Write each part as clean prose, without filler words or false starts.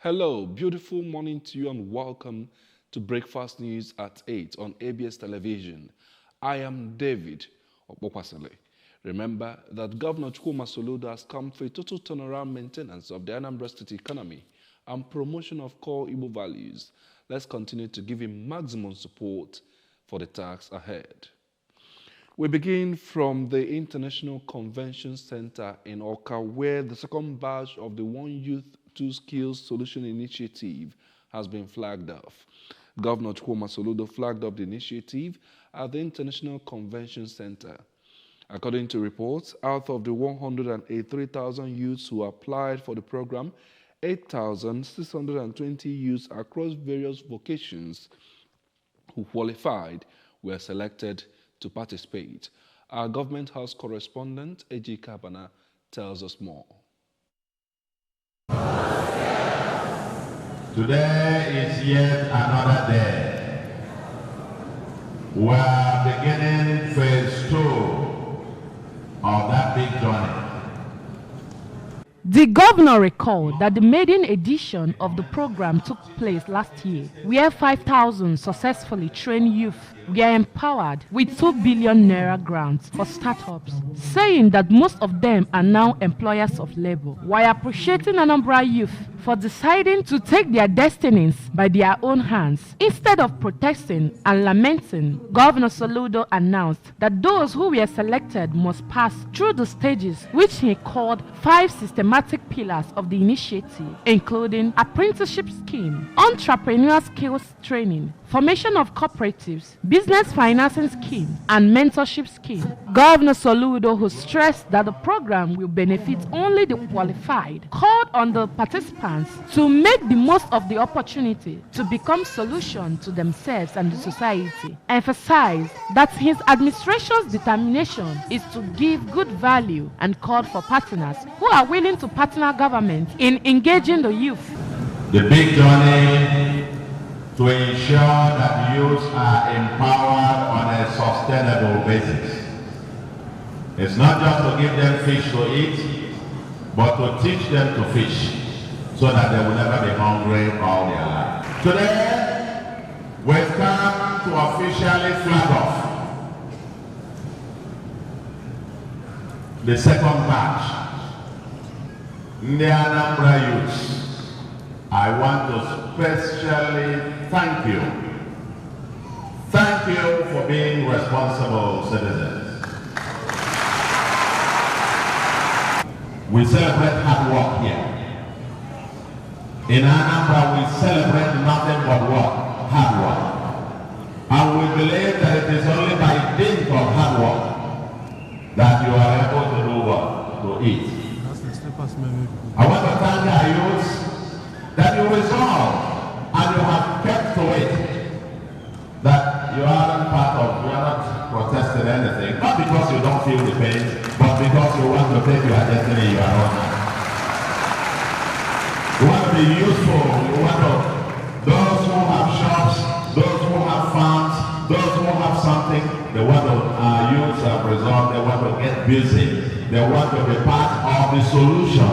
Hello, beautiful morning to you and welcome to Breakfast News at 8 on ABS Television. I am David Okpokwasile. Remember that Governor Chukwuma Soludo has come for a total turnaround maintenance of the Anambra State economy and promotion of core Igbo values. Let's continue to give him maximum support for the task ahead. We begin from the International Convention Center in Awka, where the second batch of the One Youth, Two Skills Solution Initiative has been flagged off. Governor Chukwuma Soludo flagged off the initiative at the International Convention Center. According to reports, out of the 183,000 youths who applied for the program, 8,620 youths across various vocations who qualified were selected to participate. Our Government House correspondent, A.G. Kabana, tells us more. Today is yet another day. We are beginning phase 2 of that big journey. The governor recalled that the maiden edition of the program took place last year, where 5,000 successfully trained youth were empowered with 2 billion naira grants for startups, saying that most of them are now employers of labor, while appreciating Anambra youth for deciding to take their destinies by their own hands. Instead of protesting and lamenting, Governor Soludo announced that those who were selected must pass through the stages which he called 5 systematic pillars of the initiative, including apprenticeship scheme, entrepreneurial skills training, formation of cooperatives, business financing scheme, and mentorship scheme. Governor Soludo, who stressed that the program will benefit only the qualified, called on the participants to make the most of the opportunity to become solution to themselves and the society, emphasized that his administration's determination is to give good value and called for partners who are willing to partner government in engaging the youth. The big journey to ensure that youth are empowered on a sustainable basis. It's not just to give them fish to eat, but to teach them to fish so that they will never be hungry all their life. Today, we've come to officially flag off the second batch. The Anambra youths, I want to specially thank you. Thank you for being responsible citizens. We celebrate hard work here. In Anambra, we celebrate nothing but work, hard work. And we believe that it is only by dint of hard work that you are able to do what? To eat. I want to thank our youths that you resolve and you have kept to it. That you aren't part of, you are not protesting anything. Not because you don't feel the pain, but because you want to take your destiny in your own hands. You want to be useful. You want to, those who have shops, those who have farms, those who have something, they want to use and resolve, they want to get busy. They want to be part of the solution.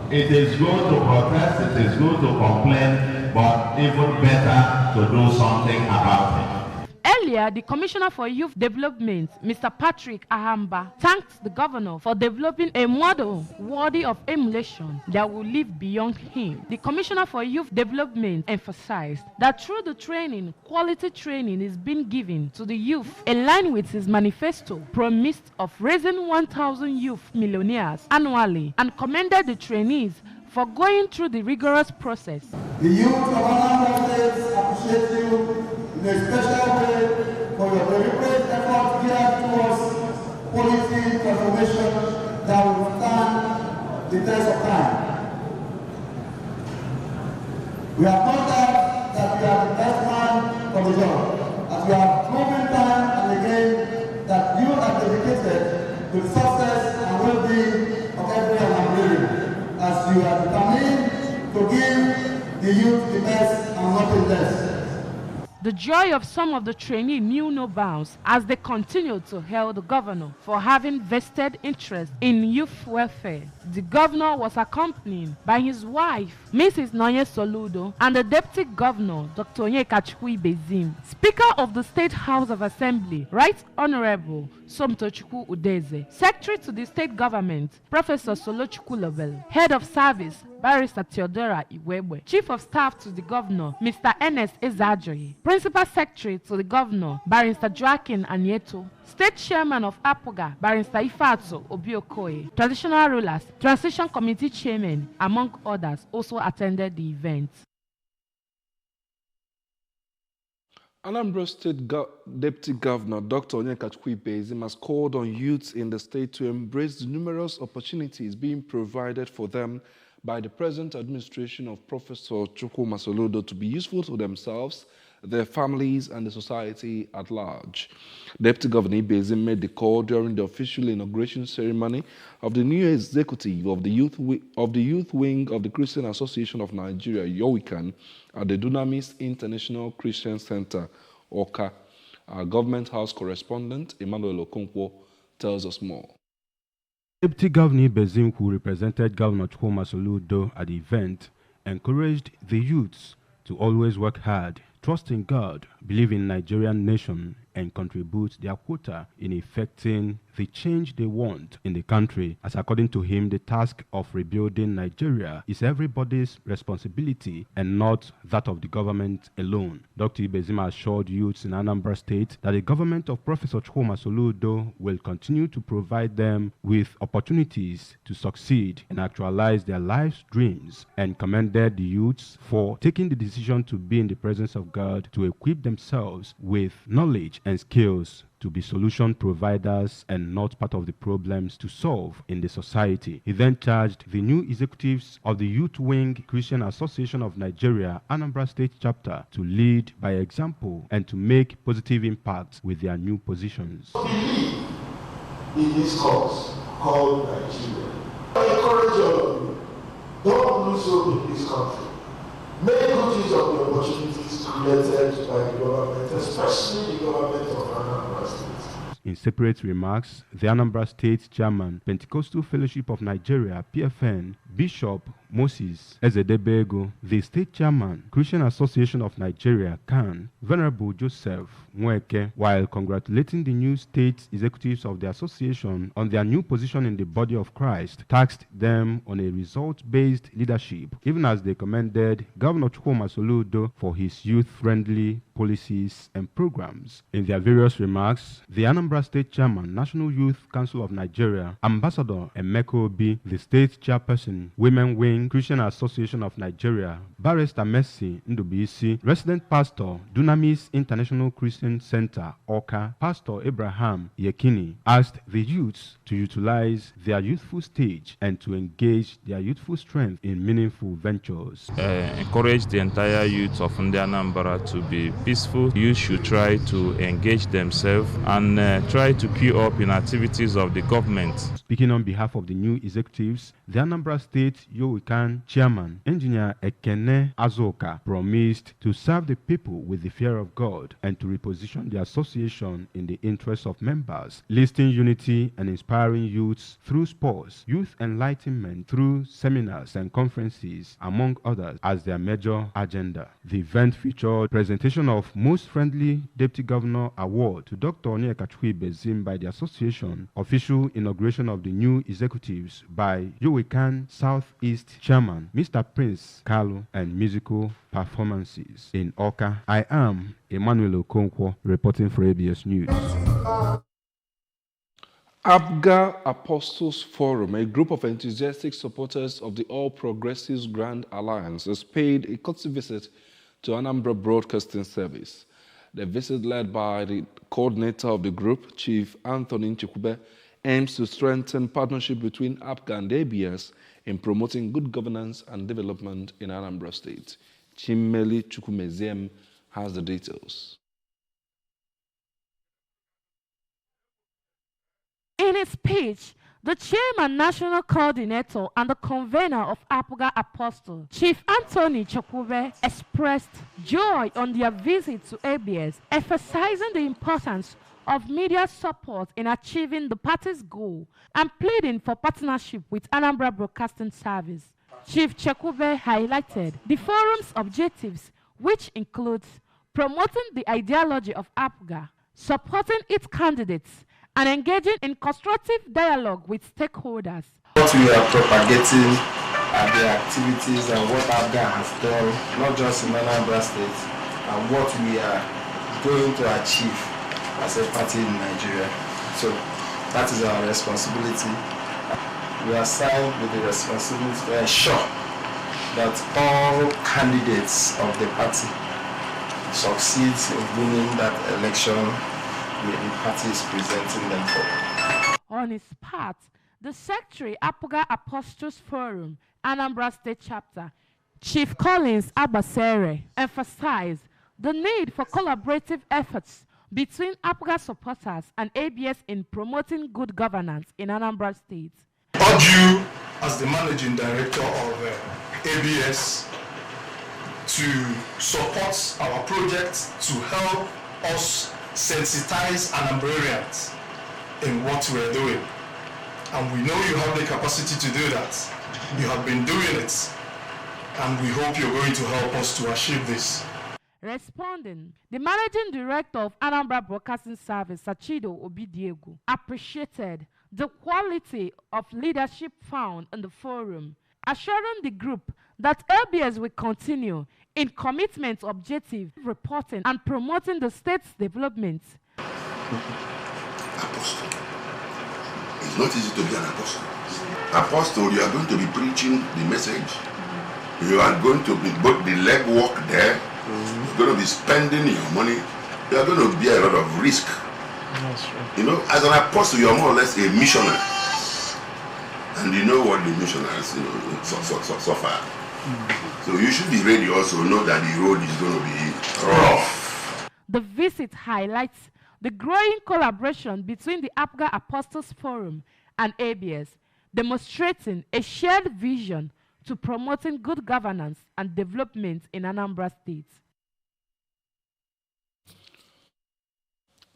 It is good to protest, it is good to complain, but even better to do something about it. Earlier, the Commissioner for Youth Development, Mr. Patrick Ahamba, thanked the governor for developing a model worthy of emulation that will live beyond him. The Commissioner for Youth Development emphasized that through the training, quality training is being given to the youth in line with his manifesto promised of raising 1,000 youth millionaires annually, and commended the trainees for going through the rigorous process. The youth of Anambra State appreciate you in a special way for your deliberate effort geared towards policy transformation that will stand the test of time. We have no doubt that you are the best man for the job, as we have proven time and again that you are dedicated to the success and well-being of every Anambra, as you are determined to give the youth the best and nothing less. The joy of some of the trainees knew no bounds as they continued to hail the governor for having vested interest in youth welfare. The governor was accompanied by his wife, Mrs. Nonye Soludo, and the deputy governor, Dr. Onyeka Chukwuibezim. Speaker of the State House of Assembly, Right Honorable Somtochukwu Udeze. Secretary to the State Government, Professor Solochukwu Lobel. Head of Service, Barrister Theodora Iwebwe. Chief of Staff to the Governor, Mr. Ernest Ezajoye. Principal Secretary to the Governor, Barrister Joaquin Anieto. State Chairman of APOGA, Barrister Ifeatso Obiokoye. Traditional rulers, Transition Committee Chairman, among others, also attended the event. Anambra State Deputy Governor Dr. Onyeka Chukwuibezim has called on youths in the state to embrace the numerous opportunities being provided for them by the present administration of Professor Chukwuma Soludo to be useful to themselves, their families, and the society at large. Deputy Governor Ibezim made the call during the official inauguration ceremony of the new executive of the youth wing of the Christian Association of Nigeria, YOWICAN, at the Dunamis International Christian Center, OCA. Our Government House correspondent, Emmanuel Okonkwo, tells us more. Deputy Governor Ibezim, who represented Governor Chukwuma Soludo at the event, encouraged the youths to always work hard, trust in God, believe in Nigerian nation, and contribute their quota in effecting the change they want in the country, as according to him, the task of rebuilding Nigeria is everybody's responsibility and not that of the government alone. Dr. Ibezim assured youths in Anambra State that the government of Professor Chukwuma Soludo will continue to provide them with opportunities to succeed and actualize their life's dreams, and commended the youths for taking the decision to be in the presence of God to equip themselves with knowledge and skills to be solution providers and not part of the problems to solve in the society. He then charged the new executives of the Youth Wing Christian Association of Nigeria, Anambra State Chapter, to lead by example and to make positive impacts with their new positions. Believe in this cause called Nigeria. I encourage all of you, don't lose hope in this country. Make good use of the opportunities created by the government, especially the government of Anambra State. In separate remarks, the Anambra State Chairman, Pentecostal Fellowship of Nigeria, PFN, Bishop Moses Ezedebego, the State Chairman, Christian Association of Nigeria, CAN, Venerable Joseph Mweke, while congratulating the new state executives of the association on their new position in the body of Christ, tasked them on a result-based leadership, even as they commended Governor Chukwuma Soludo for his youth-friendly policies and programs. In their various remarks, the Anambra State Chairman, National Youth Council of Nigeria, Ambassador Emeka Obi, the State Chairperson, Women Wing Christian Association of Nigeria, Barrister Mercy Ndubisi, Resident Pastor, Dunamis International Christian Center, OCA, Pastor Abraham Yekini, asked the youths to utilize their youthful stage and to engage their youthful strength in meaningful ventures. Encourage the entire youth of Anambra to be peaceful. Youth should try to engage themselves and try to queue up in activities of the government. Speaking on behalf of the new executives, the Anambra State YOWICAN Chairman, Engineer Ekene Azoka, promised to serve the people with the fear of God and to reposition the association in the interests of members, listing unity and inspiring youths through sports, youth enlightenment through seminars and conferences, among others, as their major agenda. The event featured presentation of Most Friendly Deputy Governor Award to Dr. Onyeka Chukwuibezim by the association, official inauguration of the new executives by YOWICAN Southeast Chairman Mr. Prince Kalu, and musical performances. In Oka, I am Emmanuel Okonkwo reporting for ABS News. APGA Apostles Forum, a group of enthusiastic supporters of the All Progressives Grand Alliance, has paid a courtesy visit to Anambra Broadcasting Service. The visit, led by the coordinator of the group, Chief Anthony Nchikube, aims to strengthen partnership between APGA and ABS in promoting good governance and development in Anambra State. Chimeli Chukwumeziem has the details. In his speech, The chairman, national coordinator, and the convener of APGA Apostle, Chief Anthony Chokube, expressed joy on their visit to ABS, emphasizing the importance of media support in achieving the party's goal and pleading for partnership with Anambra Broadcasting Service. Chief Chokube highlighted the forum's objectives, which includes promoting the ideology of APGA, supporting its candidates, and engaging in constructive dialogue with stakeholders. What we are propagating are the activities and what APGA has done, not just in Anambra State, and what we are going to achieve as a party in Nigeria. So that is our responsibility. We are assigned with the responsibility to ensure that all candidates of the party succeeds in winning that election the party is presenting them for. On his part, the Secretary, APGA Apostles Forum, Anambra State Chapter, Chief Collins Abasere, emphasized the need for collaborative efforts between APGA supporters and ABS in promoting good governance in Anambra State. I urge you, as the Managing Director of ABS, to support our project to help us sensitize Anambrarians in what we're doing. And we know you have the capacity to do that. You have been doing it. And we hope you're going to help us to achieve this. Responding, the Managing Director of Anambra Broadcasting Service, Sachido Obidiegu, appreciated the quality of leadership found in the forum, assuring the group that ABS will continue in commitment to objective reporting and promoting the state's development. Apostle. It's not easy to be an apostle. Apostle, you are going to be preaching the message. You are going to be both the legwork there. You're going to be spending your money. You are going to bear a lot of risk. That's true. You know, as an apostle, you are more or less a missionary. And you know what the missionaries suffer. So you should be ready also, know that the road is going to be rough. The visit highlights the growing collaboration between the APGA Apostles Forum and ABS, demonstrating a shared vision to promoting good governance and development in Anambra State.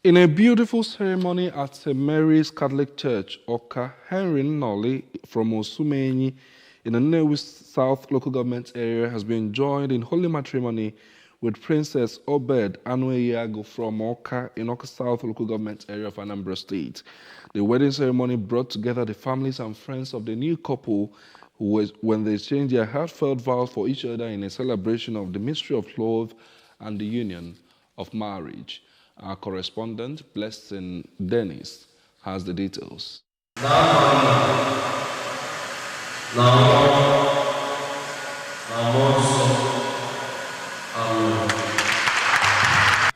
In a beautiful ceremony at St. Mary's Catholic Church, Oka Henry Nolly from Osumenyi in the Nnewi South local government area has been joined in holy matrimony with Princess Obed Anueyago from Oka in Oka South local government area of Anambra State. The wedding ceremony brought together the families and friends of the new couple when they exchanged their heartfelt vows for each other in a celebration of the mystery of love and the union of marriage. Our correspondent, Blessing Dennis, has the details.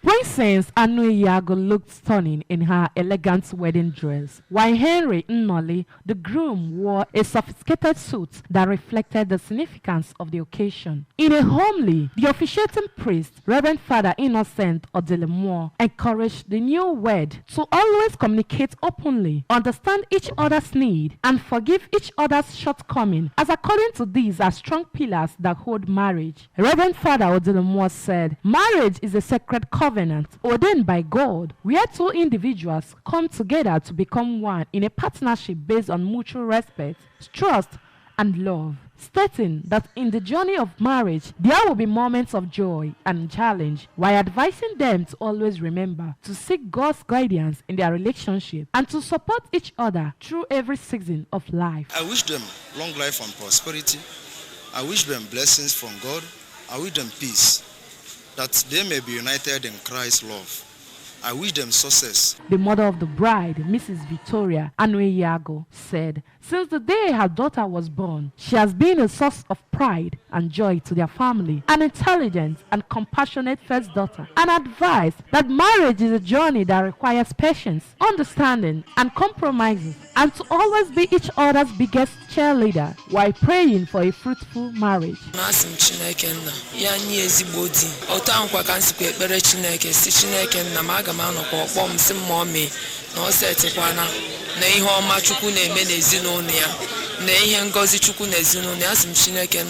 Princess Anueyago looked stunning in her elegant wedding dress, while Henry Nnoli, the groom, wore a sophisticated suit that reflected the significance of the occasion. In a homily, the officiating priest, Reverend Father Innocent Odelemore, encouraged the newlywed to always communicate openly, understand each other's need, and forgive each other's shortcomings, as according to these are strong pillars that hold marriage. Reverend Father Odelemore said, "Marriage is a sacred covenant ordained by God, where two individuals come together to become one in a partnership based on mutual respect, trust, and love," stating that in the journey of marriage, there will be moments of joy and challenge, while advising them to always remember to seek God's guidance in their relationship and to support each other through every season of life. I wish them long life and prosperity. I wish them blessings from God. I wish them peace, that they may be united in Christ's love. I wish them success. The mother of the bride, Mrs. Victoria Anueyago, said, since the day her daughter was born, she has been a source of pride and joy to their family, an intelligent and compassionate first daughter, and advised that marriage is a journey that requires patience, understanding, and compromises, and to always be each other's biggest cheerleader while praying for a fruitful marriage. na ọ setikwana na ihe ọma Chukwu na-eme n'ezinụlọ ya na ihe ngozi Chukwu n'ezinụlọ ya. Asị m Chineke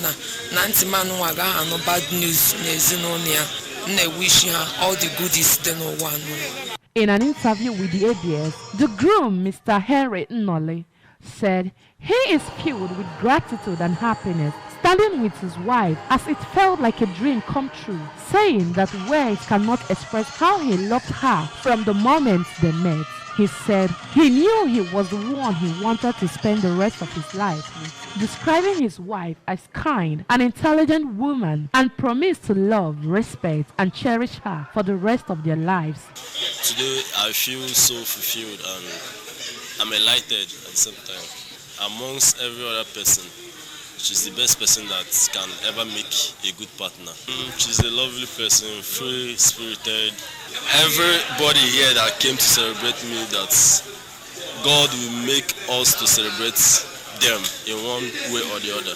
na ntị mmanụ nwa agaghị anụ bad news n'ezinụlọ ya. Na-wish ha all the goodies dị n'ụwa. In an interview with the ABS, the groom, Mr. Henry Nnole, said he is filled with gratitude and happiness standing with his wife as it felt like a dream come true, saying that words cannot express how he loved her from the moment they met. He said he knew he was the one he wanted to spend the rest of his life with, describing his wife as kind and intelligent woman, and promised to love, respect, and cherish her for the rest of their lives. Today I feel so fulfilled and I'm enlightened at the same time. Amongst every other person, she's the best person that can ever make a good partner. She's a lovely person, free-spirited. Everybody here that came to celebrate me, that God will make us to celebrate them in one way or the other,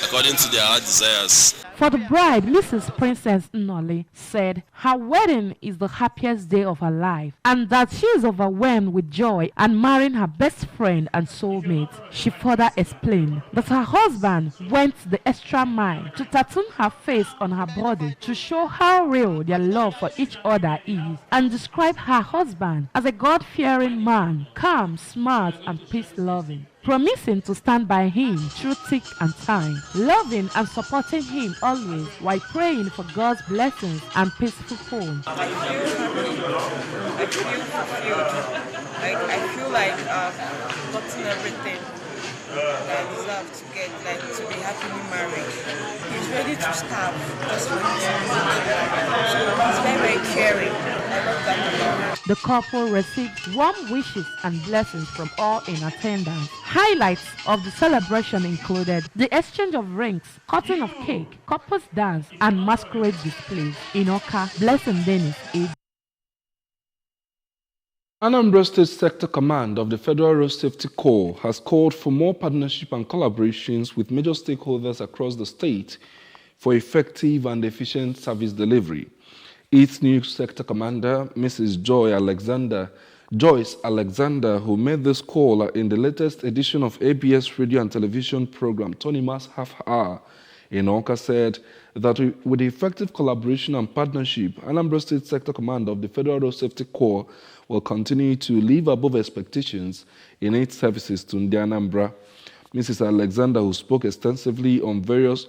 according to their heart desires. For the bride, Mrs. Princess Nnole said her wedding is the happiest day of her life and that she is overwhelmed with joy and marrying her best friend and soulmate. She further explained that her husband went the extra mile to tattoo her face on her body to show how real their love for each other is, and described her husband as a God-fearing man, calm, smart, and peace-loving, promising to stand by him through thick and thin, loving and supporting him always while praying for God's blessings and peaceful home. I feel fulfilled. I feel like I've gotten everything that I deserve to get, like to be happily married. He's ready to starve just for him to be. So he's very, very caring. I love that a lot. The couple received warm wishes and blessings from all in attendance. Highlights of the celebration included the exchange of rings, cutting of cake, couples dance, and masquerade displays. In Oka, Blessing Dennis, Anambra State Sector Command of the Federal Road Safety Corps has called for more partnership and collaborations with major stakeholders across the state for effective and efficient service delivery. Its new sector commander, Mrs. Joyce Alexander, who made this call in the latest edition of ABS radio and television program Tonimas Half Hour in Oka, said that with effective collaboration and partnership, Anambra State Sector Command of the Federal Road Safety Corps will continue to live above expectations in its services to the Anambra. Mrs. Alexander, who spoke extensively on various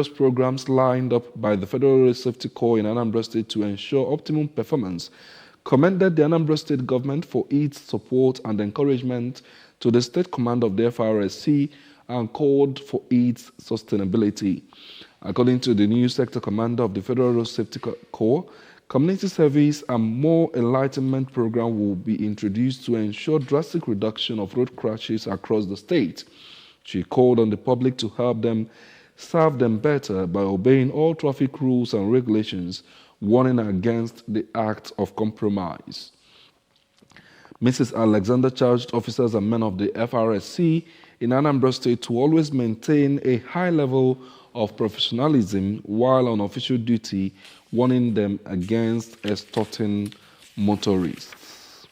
programs lined up by the Federal Road Safety Corps in Anambra State to ensure optimum performance, commended the Anambra State government for its support and encouragement to the State Command of the FRSC and called for its sustainability. According to the new sector commander of the Federal Road Safety Corps, community service and more enlightenment program will be introduced to ensure drastic reduction of road crashes across the state. She called on the public to help them serve them better by obeying all traffic rules and regulations, warning against the act of compromise. Mrs. Alexander charged officers and men of the FRSC in Anambra State to always maintain a high level of professionalism while on official duty, warning them against extorting motorists.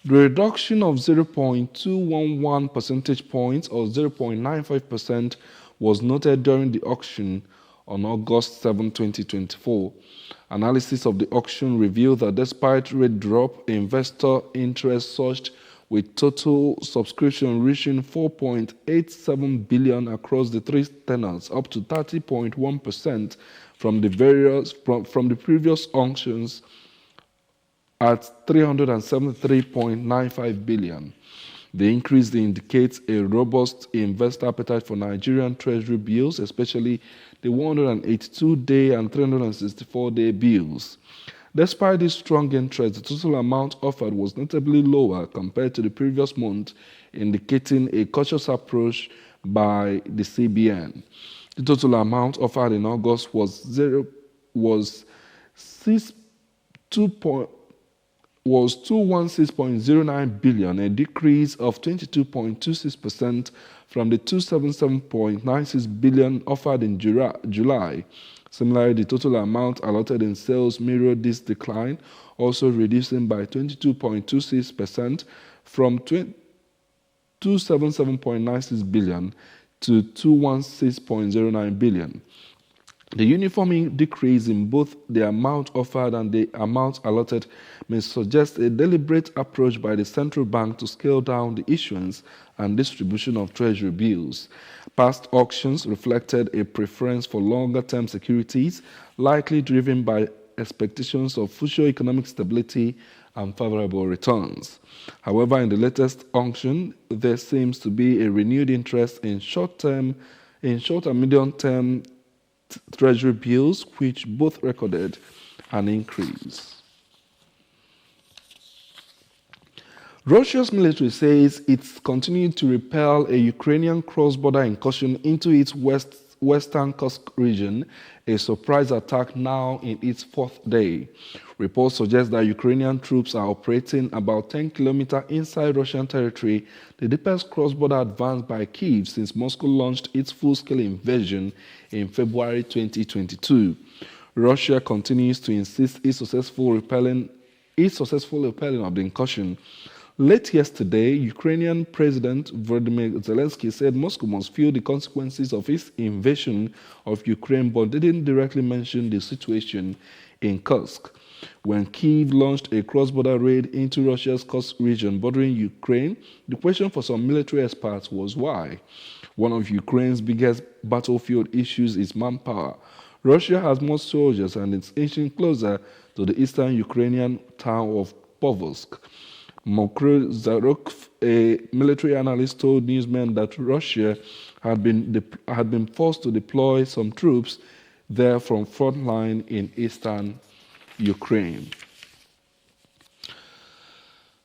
The reduction of 0.211 percentage points or 0.95% was noted during the auction on August 7, 2024. Analysis of the auction revealed that despite rate drop, investor interest surged, with total subscription reaching 4.87 billion across the three tenors, up to 30.1% from the previous auctions at 373.95 billion. The increase indicates a robust investor appetite for Nigerian treasury bills, especially the 182-day and 364-day bills. Despite this strong interest, the total amount offered was notably lower compared to the previous month, indicating a cautious approach by the CBN. The total amount offered in August was 216.09 billion, a decrease of 22.26% from the 277.96 billion offered in July, Similarly, the total amount allotted in sales mirrored this decline, also reducing by 22.26% from 277.96 billion to 216.09 billion. The uniform decrease in both the amount offered and the amount allotted may suggest a deliberate approach by the central bank to scale down the issuance and distribution of treasury bills. Past auctions reflected a preference for longer-term securities, likely driven by expectations of future economic stability and favorable returns. However, in the latest auction, there seems to be a renewed interest in short and medium-term treasury bills, which both recorded an increase. Russia's military says it's continued to repel a Ukrainian cross-border incursion into its western Kursk region, a surprise attack now in its fourth day. Reports suggest that Ukrainian troops are operating about 10 kilometers inside Russian territory, the deepest cross-border advance by Kyiv since Moscow launched its full-scale invasion in February 2022. Russia continues to insist its successful repelling of the incursion. Late yesterday, Ukrainian President Volodymyr Zelensky said Moscow must feel the consequences of its invasion of Ukraine, but didn't directly mention the situation in Kursk. When Kyiv launched a cross-border raid into Russia's Kursk region bordering Ukraine, the question for some military experts was why. One of Ukraine's biggest battlefield issues is manpower. Russia has more soldiers and it's inching closer to the eastern Ukrainian town of Povlsk. Mokro Zarokh, a military analyst, told newsmen that Russia had been forced to deploy some troops there from front line in eastern Ukraine.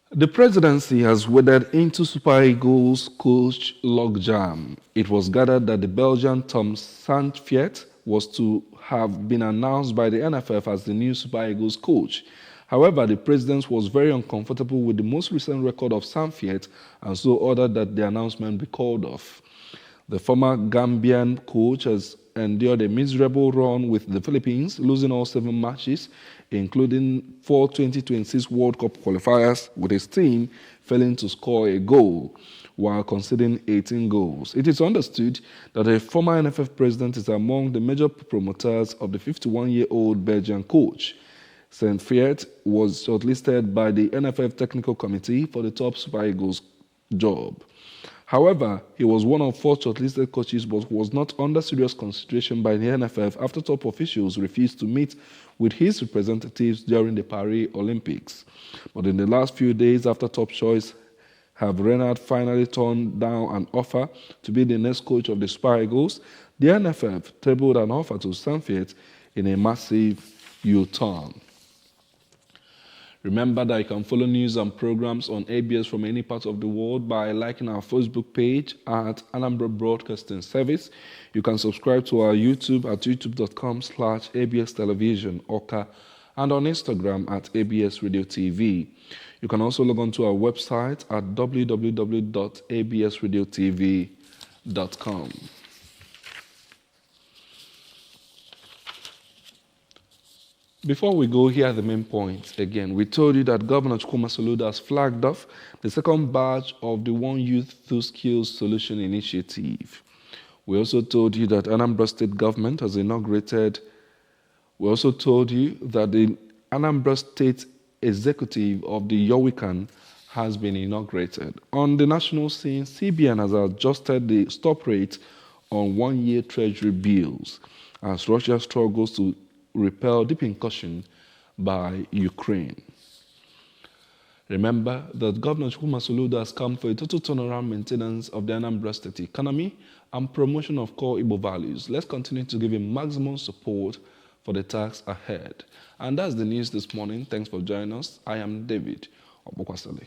The presidency has waded into Super Eagles coach logjam. It was gathered that the Belgian Tom Saintfiet was to have been announced by the NFF as the new Super Eagles coach. However, the president was very uncomfortable with the most recent record of Saintfiet and so ordered that the announcement be called off. The former Gambian coach has endured a miserable run with the Philippines, losing all 7 matches, including 4 2026 World Cup qualifiers, with his team failing to score a goal while conceding 18 goals. It is understood that a former NFF president is among the major promoters of the 51-year-old Belgian coach. Saintfiet was shortlisted by the NFF Technical Committee for the top Super Eagles job. However, he was one of 4 shortlisted coaches but was not under serious consideration by the NFF after top officials refused to meet with his representatives during the Paris Olympics. But in the last few days after top choice, have Renard finally turned down an offer to be the next coach of the Super Eagles, the NFF tabled an offer to Saintfiet in a massive U-turn. Remember that you can follow news and programs on ABS from any part of the world by liking our Facebook page at Anambra Broadcasting Service. You can subscribe to our YouTube at youtube.com/ABS Television Oka and on Instagram at ABS Radio TV. You can also log on to our website at www.absradiotv.com. Before we go, here are the main points. Again, we told you that Governor Chukwuma Soludo has flagged off the second batch of the One Youth, Two Skills Solution Initiative. We also told you that Anambra State Government has inaugurated. We also told you that the Anambra State Executive of the Yowikan has been inaugurated. On the national scene, CBN has adjusted the stop rate on one-year treasury bills as Russia struggles to repel deep incursion by Ukraine. Remember that Governor Chukwuma Soludo has come for a total turnaround maintenance of the Anambra State economy and promotion of core Igbo values. Let's continue to give him maximum support for the task ahead. And that's the news this morning. Thanks for joining us. I am David Obokwasale.